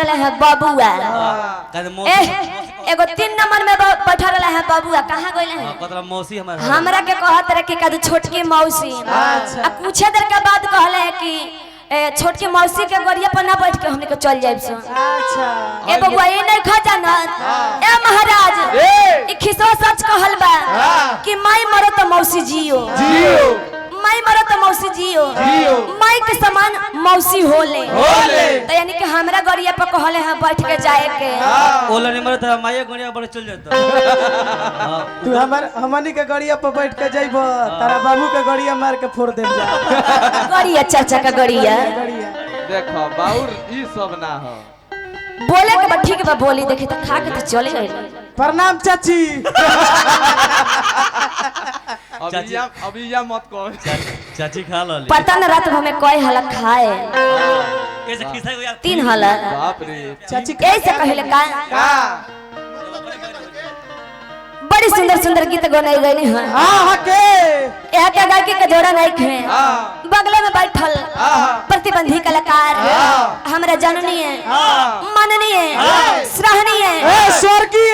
रहे हैं बबुआ। एगो 3 नंबर में बैठा रहे हैं बबुआ। कहाँ गए हैं? मौसी हमरा के कहत रहे कि कद छोटकी मौसी। आ कुछ देर के बाद कहले है कि छोटकी मौसी के गड़िया पर ना बैठ के हमने को चल जाए। अच्छा ए बबुआ ये नहीं खजाना ए महाराज ई खिसवा सच कहल बा कि माई मरो तो मौसी जियो, माई मरो तो मौसी जियो, माई के समान मौसी होले। तो यानी कि हमरा गड़िया पर कहले हैं बैठ के जाए के। ओला नहीं मरो तो माई गड़िया पर चल जाता। तू हमनी के गड़िया पर बैठ के जाइब, तारा बाबू के गड़िया मार के फोड़ दे जा। गड़िया चाचा का गड़िया देखो बाउर ई सब ना हो बोले के बा ठीक बा बोली देखे तो खा के तो चले गए। प्रणाम चाची। अभी या मत कहो चाची खा लो। पता न रात हमें कोई हलक खाए ऐसे खिसा यार 3 हलक। बाप रे चाची ऐसे कहले का बड़ी सुंदर सुंदर गीत गाने गई है। हां के यह के गायकी का जोड़ा नहीं है। बगले में बैठल प्रतिबंधी कलाकार हमरा जननीय माननीय सराहनीय स्वर्गीय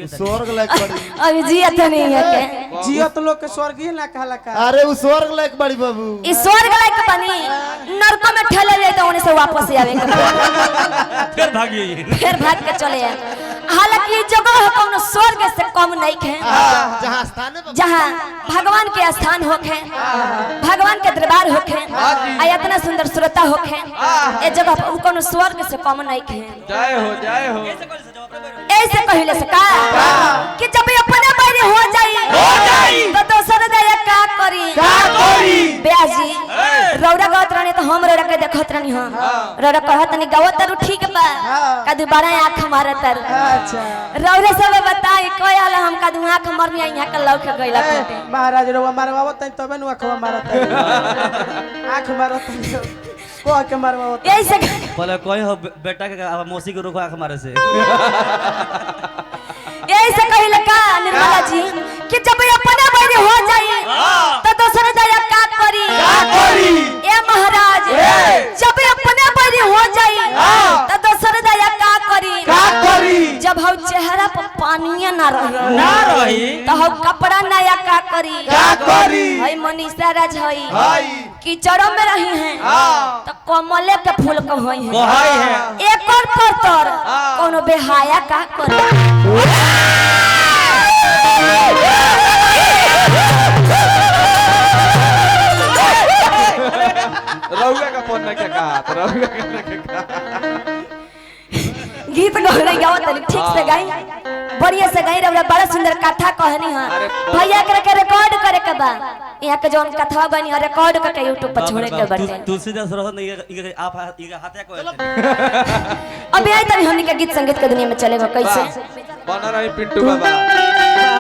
स्वर्ग लायक बड़ी। अभी जियत नहीं है के जियत लोग के स्वर्गीय ना कहला का। अरे वो स्वर्ग लायक बड़ी बाबू। ई स्वर्ग लायक बनी नरक में ठेले जाए तो उन्हें से वापस आवे फिर भागिए फिर भाग के चले आए। हालांकि जगह कौन स्वर्ग से कम नहीं है। जहाँ स्थान है जहाँ भगवान के स्थान होखे, भगवान के दरबार होखे, आ इतना सुंदर श्रोता होखे, ए जगह कौन स्वर्ग से कम नहीं है। जय हो ऐसे कहले से का कि जब अपने बारे हो जाई तो दोसर दया का करी ब्याजी रौरा गावत रहनी तो हम रौरा के देखत रहनी। हां रौरा कहत नहीं गावत तारू ठीक बा कदू बड़ा आंख मारत तारू। अच्छा रौरा सब बताई कोई आला हम कदू आंख मरनी यहां के लौक गइला कोटे। महाराज रवा मारवावत तबे नु आंखवा मारत आंख मारत को के मारवावत। ऐसे पहले कोई हो बेटा के मौसी के रोको आंख मारे से। ऐसे कहले का निर्मला जी कि जब अपने बारे हो जाई तो दोसर दया का करी ए महाराज जब अपने बारे हो जाई तो दोसर दया का करी जब हम चेहरा पर पानी ना रही तो हम कपड़ा नया का करी हई मनीषा राज हई कीचड़ में रही हैं तो कमले के फूल को होई है एक और पर कोनो बेहाया का करी। रौगा का फोन ना क्या कहा रौगा का क्या गीत गौरे गावत ठीक से गाई बढ़िया से गाई रहा बड़ा सुंदर कथा कहनी है भैया के रिकॉर्ड करे के बा यहाँ के जौन कथा बनी है रिकॉर्ड करके YouTube पर छोड़े के बाटे। तुलसीदास रहो नहीं आप हाथे को अभी आई तभी हमनी के गीत संगीत के दुनिया में चलेगा कैसे बना रही पिंटू बाबा।